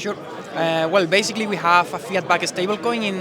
Sure. Well, basically we have a fiat-backed stablecoin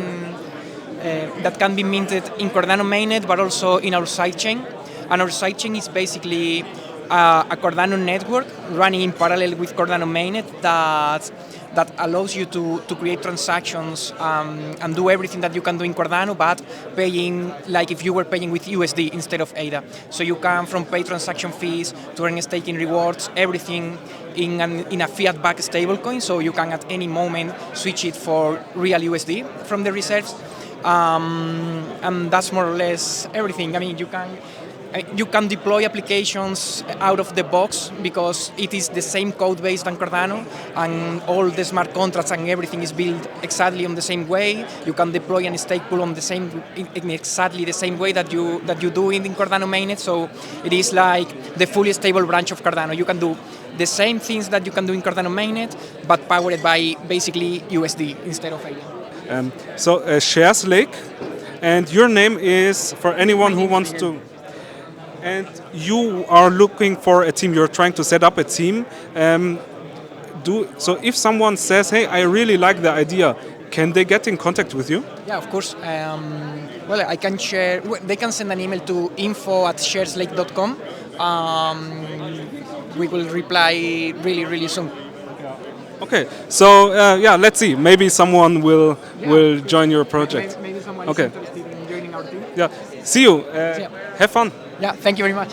that can be minted in Cardano mainnet, but also in our sidechain. And our sidechain is basically a Cardano network running in parallel with Cardano mainnet that allows you to create transactions and do everything that you can do in Cardano, but paying like if you were paying with USD instead of ADA. So you can from pay transaction fees to earn staking rewards, everything in a fiat-backed stablecoin, so you can at any moment switch it for real USD from the reserves. And that's more or less everything. I mean, you can deploy applications out of the box because it is the same code base than Cardano, and all the smart contracts and everything is built exactly on the same way. You can deploy and stake pool on in exactly the same way that you do in Cardano mainnet. So it is like the fully stable branch of Cardano. You can do the same things that you can do in Cardano mainnet, but powered by basically USD instead of ADA. So Shareslake, and your name is for anyone who wants to. And you are looking for a team. You're trying to set up a team. So if someone says, "Hey, I really like the idea," can they get in contact with you? Yeah, of course. Well, I can share. They can send an email to info@shareslake.com. We will reply really soon. Okay. So yeah, let's see. Maybe someone will join your project. Maybe someone Okay. is interested in joining our team. Yeah. See you. Yeah. Have fun. Yeah, thank you very much.